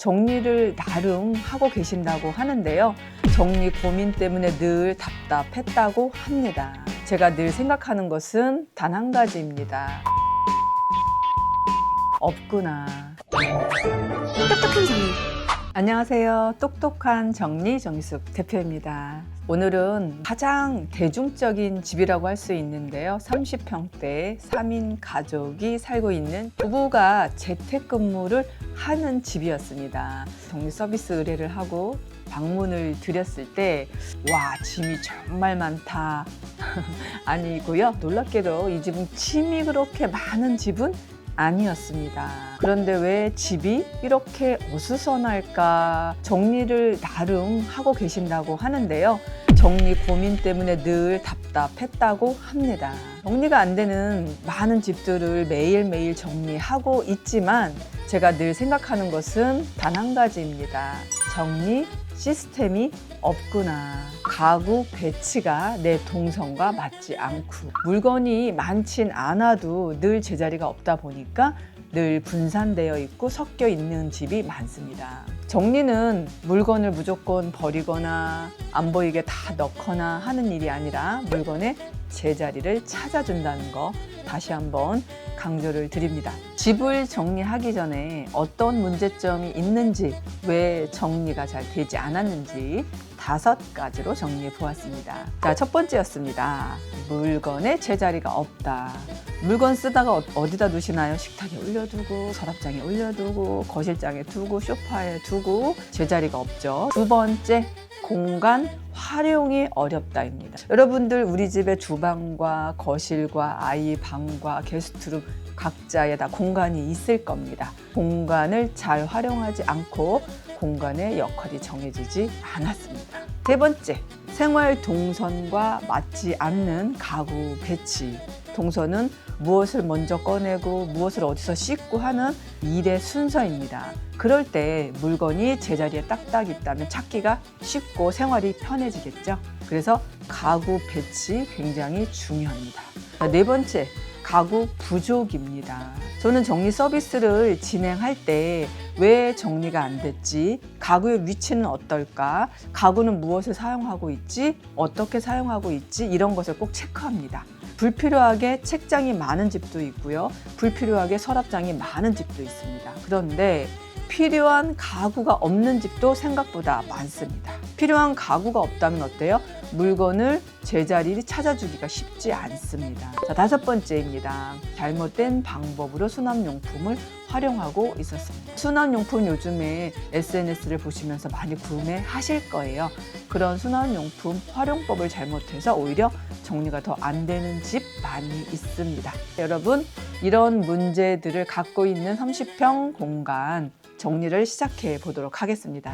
정리를 나름 하고 계신다고 하는데요. 정리 고민 때문에 늘 답답했다고 합니다. 제가 늘 생각하는 것은 단 한 가지입니다. 없구나. 똑똑한 정리. 안녕하세요. 똑똑한 정리 정숙 대표입니다. 오늘은 가장 대중적인 집이라고 할 수 있는데요. 30평대 3인 가족이 살고 있는 부부가 재택근무를 하는 집이었습니다. 정리 서비스 의뢰를 하고 방문을 드렸을 때 와, 짐이 정말 많다. 아니고요. 놀랍게도 이 집은 짐이 그렇게 많은 집은 아니었습니다. 그런데 왜 집이 이렇게 어수선할까? 정리를 나름 하고 계신다고 하는데요. 정리 고민 때문에 늘 답답했다고 합니다. 정리가 안 되는 많은 집들을 매일매일 정리하고 있지만 제가 늘 생각하는 것은 단 한 가지입니다. 정리 시스템이 없구나. 가구 배치가 내 동선과 맞지 않고 물건이 많진 않아도 늘 제자리가 없다 보니까 늘 분산되어 있고 섞여 있는 집이 많습니다. 정리는 물건을 무조건 버리거나 안 보이게 다 넣거나 하는 일이 아니라 물건의 제자리를 찾아준다는 거 다시 한번 강조를 드립니다. 집을 정리하기 전에 어떤 문제점이 있는지, 왜 정리가 잘 되지 않았는지 5가지로 정리해 보았습니다. 자, 첫 번째였습니다. 물건의 제자리가 없다. 물건 쓰다가 어디다 두시나요? 식탁에 올려두고, 서랍장에 올려두고, 거실장에 두고, 소파에 두고 제자리가 없죠. 두 번째, 공간 활용이 어렵다입니다. 여러분들 우리 집의 주방과 거실과 아이 방과 게스트룸 각자에 다 공간이 있을 겁니다. 공간을 잘 활용하지 않고 공간의 역할이 정해지지 않았습니다. 세 번째, 생활 동선과 맞지 않는 가구 배치. 동선은 무엇을 먼저 꺼내고 무엇을 어디서 씻고 하는 일의 순서입니다. 그럴 때 물건이 제자리에 딱딱 있다면 찾기가 쉽고 생활이 편해지겠죠. 그래서 가구 배치 굉장히 중요합니다. 네 번째, 가구 부족입니다. 저는 정리 서비스를 진행할 때 왜 정리가 안 됐지? 가구의 위치는 어떨까? 가구는 무엇을 사용하고 있지? 어떻게 사용하고 있지? 이런 것을 꼭 체크합니다. 불필요하게 책장이 많은 집도 있고요. 불필요하게 서랍장이 많은 집도 있습니다. 그런데 필요한 가구가 없는 집도 생각보다 많습니다. 필요한 가구가 없다면 어때요? 물건을 제자리를 찾아주기가 쉽지 않습니다. 자, 5번째입니다. 잘못된 방법으로 수납용품을 활용하고 있었습니다. 수납용품 요즘에 SNS를 보시면서 많이 구매하실 거예요. 그런 수납용품 활용법을 잘못해서 오히려 정리가 더 안 되는 집 많이 있습니다. 여러분, 이런 문제들을 갖고 있는 30평 공간 정리를 시작해 보도록 하겠습니다.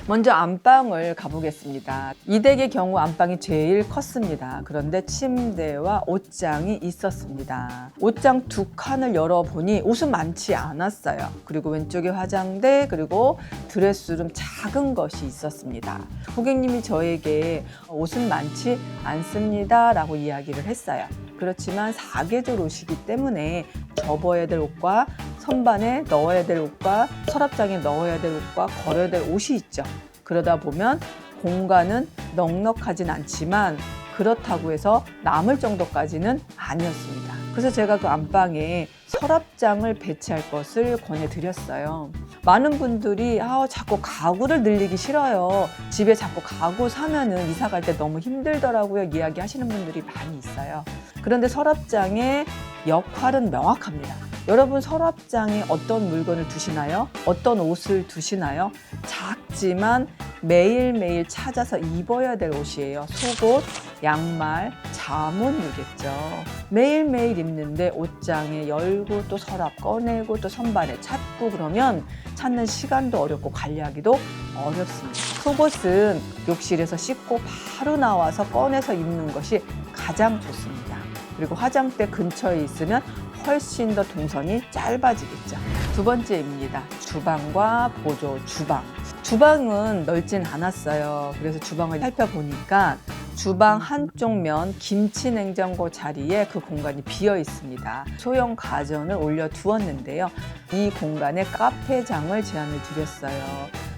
먼저 안방을 가보겠습니다. 이 댁의 경우 안방이 제일 컸습니다. 그런데 침대와 옷장이 있었습니다. 옷장 2칸을 열어보니 옷은 많지 않았어요. 그리고 왼쪽에 화장대, 그리고 드레스룸 작은 것이 있었습니다. 고객님이 저에게 옷은 많지 않습니다 라고 이야기를 했어요. 그렇지만 사계절 옷이기 때문에 접어야 될 옷과 선반에 넣어야 될 옷과 서랍장에 넣어야 될 옷과 걸어야 될 옷이 있죠. 그러다 보면 공간은 넉넉하진 않지만 그렇다고 해서 남을 정도까지는 아니었습니다. 그래서 제가 그 안방에 서랍장을 배치할 것을 권해드렸어요. 많은 분들이 자꾸 가구를 늘리기 싫어요. 집에 자꾸 가구 사면은 이사 갈 때 너무 힘들더라고요. 이야기하시는 분들이 많이 있어요. 그런데 서랍장의 역할은 명확합니다. 여러분, 서랍장에 어떤 물건을 두시나요? 어떤 옷을 두시나요? 작지만 매일매일 찾아서 입어야 될 옷이에요. 속옷, 양말, 자문이겠죠. 매일매일 입는데 옷장에 열고 또 서랍 꺼내고 또 선반에 찾고 그러면 찾는 시간도 어렵고 관리하기도 어렵습니다. 속옷은 욕실에서 씻고 바로 나와서 꺼내서 입는 것이 가장 좋습니다. 그리고 화장대 근처에 있으면 훨씬 더 동선이 짧아지겠죠. 2번째입니다. 주방과 보조 주방. 주방은 넓진 않았어요. 그래서 주방을 살펴보니까 주방 한쪽 면 김치 냉장고 자리에 그 공간이 비어 있습니다. 소형 가전을 올려 두었는데요. 이 공간에 카페장을 제안을 드렸어요.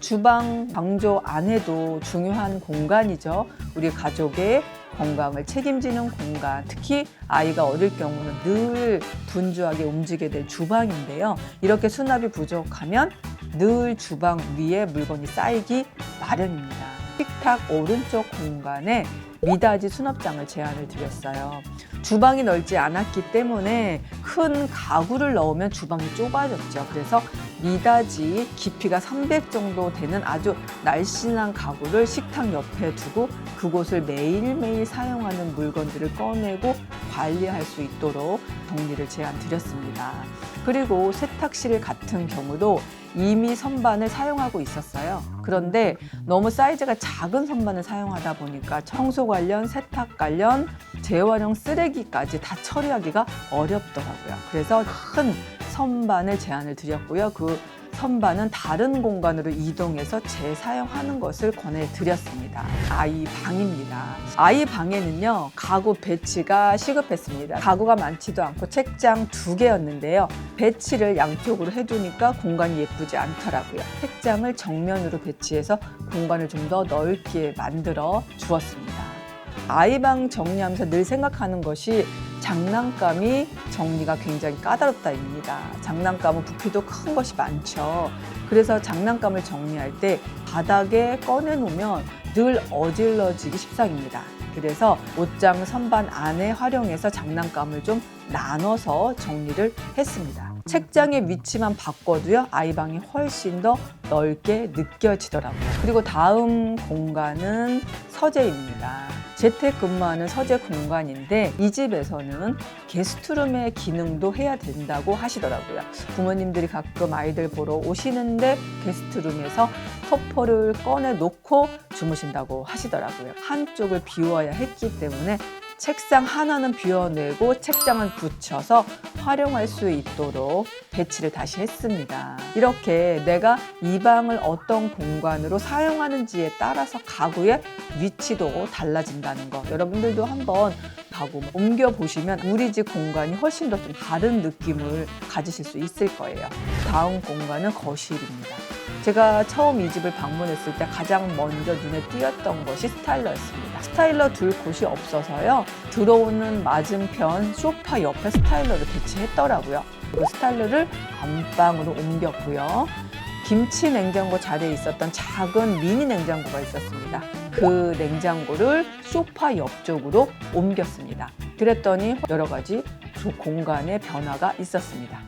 주방 방조 안에도 중요한 공간이죠. 우리 가족의 건강을 책임지는 공간, 특히 아이가 어릴 경우는 늘 분주하게 움직이게 될 주방인데요. 이렇게 수납이 부족하면 늘 주방 위에 물건이 쌓이기 마련입니다. 식탁 오른쪽 공간에 미닫이 수납장을 제안을 드렸어요. 주방이 넓지 않았기 때문에 큰 가구를 넣으면 주방이 좁아졌죠. 그래서 미닫이 깊이가 300 정도 되는 아주 날씬한 가구를 식탁 옆에 두고 그곳을 매일매일 사용하는 물건들을 꺼내고 관리할 수 있도록 정리를 제안 드렸습니다. 그리고 세탁실 같은 경우도 이미 선반을 사용하고 있었어요. 그런데 너무 사이즈가 작은 선반을 사용하다 보니까 청소 관련, 세탁 관련, 재활용 쓰레기까지 다 처리하기가 어렵더라고요. 그래서 큰 선반을 제안을 드렸고요. 그 선반은 다른 공간으로 이동해서 재사용하는 것을 권해드렸습니다. 아이 방입니다. 아이 방에는요, 가구 배치가 시급했습니다. 가구가 많지도 않고 책장 2개였는데요. 배치를 양쪽으로 해두니까 공간이 예쁘지 않더라고요. 책장을 정면으로 배치해서 공간을 좀 더 넓게 만들어 주었습니다. 아이방 정리하면서 늘 생각하는 것이 장난감이 정리가 굉장히 까다롭다입니다. 장난감은 부피도 큰 것이 많죠. 그래서 장난감을 정리할 때 바닥에 꺼내놓으면 늘 어질러지기 십상입니다. 그래서 옷장 선반 안에 활용해서 장난감을 좀 나눠서 정리를 했습니다. 책장의 위치만 바꿔도요, 아이방이 훨씬 더 넓게 느껴지더라고요. 그리고 다음 공간은 서재입니다. 재택근무하는 서재 공간인데 이 집에서는 게스트룸의 기능도 해야 된다고 하시더라고요. 부모님들이 가끔 아이들 보러 오시는데 게스트룸에서 토퍼를 꺼내 놓고 주무신다고 하시더라고요. 한쪽을 비워야 했기 때문에 책상 하나는 비워내고 책장을 붙여서 활용할 수 있도록 배치를 다시 했습니다. 이렇게 내가 이 방을 어떤 공간으로 사용하는지에 따라서 가구의 위치도 달라진다는 거, 여러분들도 한번 가구 옮겨보시면 우리 집 공간이 훨씬 더 좀 다른 느낌을 가지실 수 있을 거예요. 다음 공간은 거실입니다. 제가 처음 이 집을 방문했을 때 가장 먼저 눈에 띄었던 것이 스타일러였습니다. 스타일러 둘 곳이 없어서요, 들어오는 맞은편 소파 옆에 스타일러를 배치했더라고요. 그 스타일러를 안방으로 옮겼고요. 김치 냉장고 자리에 있었던 작은 미니 냉장고가 있었습니다. 그 냉장고를 소파 옆쪽으로 옮겼습니다. 그랬더니 여러 가지 공간의 변화가 있었습니다.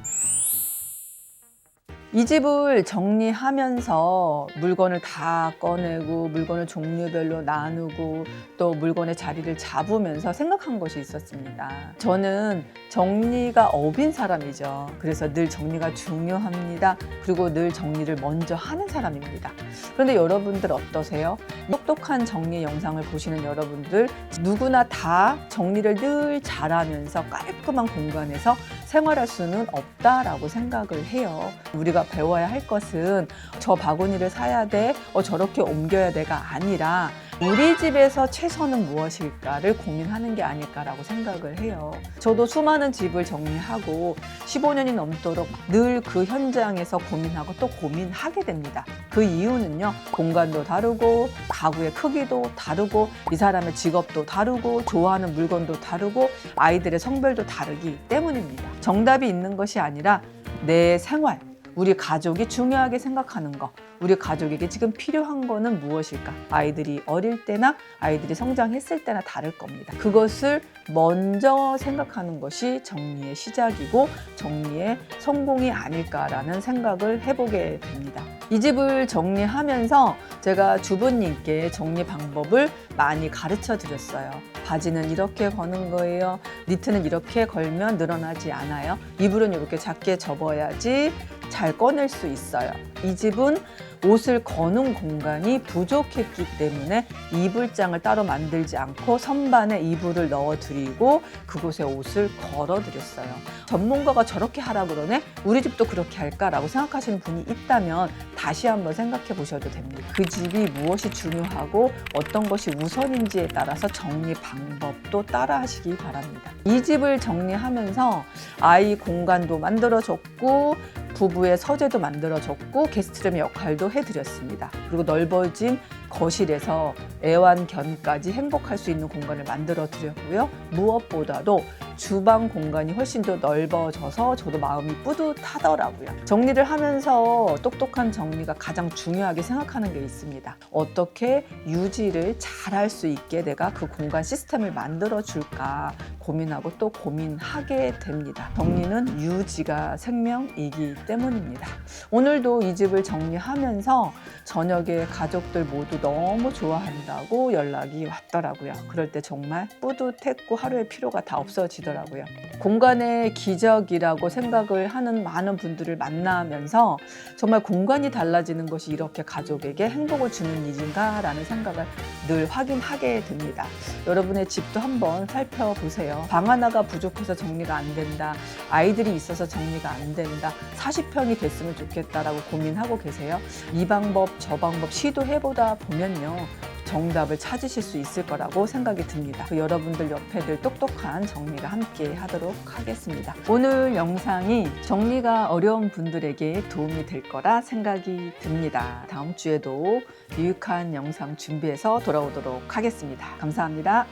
이 집을 정리하면서 물건을 다 꺼내고 물건을 종류별로 나누고 또 물건의 자리를 잡으면서 생각한 것이 있었습니다. 저는 정리가 업인 사람이죠. 그래서 늘 정리가 중요합니다. 그리고 늘 정리를 먼저 하는 사람입니다. 그런데 여러분들 어떠세요? 똑똑한 정리 영상을 보시는 여러분들 누구나 다 정리를 늘 잘하면서 깔끔한 공간에서 생활할 수는 없다라고 생각을 해요. 우리가 배워야 할 것은 저 바구니를 사야 돼, 저렇게 옮겨야 돼가 아니라 우리 집에서 최선은 무엇일까를 고민하는 게 아닐까라고 생각을 해요. 저도 수많은 집을 정리하고 15년이 넘도록 늘 그 현장에서 고민하고 또 고민하게 됩니다. 그 이유는요, 공간도 다르고 가구의 크기도 다르고 이 사람의 직업도 다르고 좋아하는 물건도 다르고 아이들의 성별도 다르기 때문입니다. 정답이 있는 것이 아니라 내 생활, 우리 가족이 중요하게 생각하는 거, 우리 가족에게 지금 필요한 거는 무엇일까? 아이들이 어릴 때나 아이들이 성장했을 때나 다를 겁니다. 그것을 먼저 생각하는 것이 정리의 시작이고 정리의 성공이 아닐까라는 생각을 해보게 됩니다. 이 집을 정리하면서 제가 주부님께 정리 방법을 많이 가르쳐 드렸어요. 바지는 이렇게 거는 거예요. 니트는 이렇게 걸면 늘어나지 않아요. 이불은 이렇게 작게 접어야지 잘 꺼낼 수 있어요. 이 집은 옷을 거는 공간이 부족했기 때문에 이불장을 따로 만들지 않고 선반에 이불을 넣어드리고 그곳에 옷을 걸어드렸어요. 전문가가 저렇게 하라 그러네? 우리 집도 그렇게 할까라고 생각하시는 분이 있다면 다시 한번 생각해 보셔도 됩니다. 그 집이 무엇이 중요하고 어떤 것이 우선인지에 따라서 정리 방법도 따라 하시기 바랍니다. 이 집을 정리하면서 아이 공간도 만들어줬고 부부의 서재도 만들어줬고 게스트룸 역할도 해드렸습니다. 그리고 넓어진 거실에서 애완견까지 행복할 수 있는 공간을 만들어 드렸고요. 무엇보다도 주방 공간이 훨씬 더 넓어져서 저도 마음이 뿌듯하더라고요. 정리를 하면서 똑똑한 정리가 가장 중요하게 생각하는 게 있습니다. 어떻게 유지를 잘할 수 있게 내가 그 공간 시스템을 만들어 줄까 고민하고 또 고민하게 됩니다. 정리는 유지가 생명이기 때문입니다. 오늘도 이 집을 정리하면서 저녁에 가족들 모두 너무 좋아한다고 연락이 왔더라고요. 그럴 때 정말 뿌듯했고 하루의 피로가 다 없어지더라고요. 공간의 기적이라고 생각을 하는 많은 분들을 만나면서 정말 공간이 달라지는 것이 이렇게 가족에게 행복을 주는 일인가라는 생각을 늘 확인하게 됩니다. 여러분의 집도 한번 살펴보세요. 방 하나가 부족해서 정리가 안 된다. 아이들이 있어서 정리가 안 된다. 40평이 됐으면 좋겠다라고 고민하고 계세요. 이 방법 저 방법 시도해보다 보면요. 정답을 찾으실 수 있을 거라고 생각이 듭니다. 여러분들 옆에 늘 똑똑한 정리가 함께 하도록 하겠습니다. 오늘 영상이 정리가 어려운 분들에게 도움이 될 거라 생각이 듭니다. 다음 주에도 유익한 영상 준비해서 돌아오도록 하겠습니다. 감사합니다.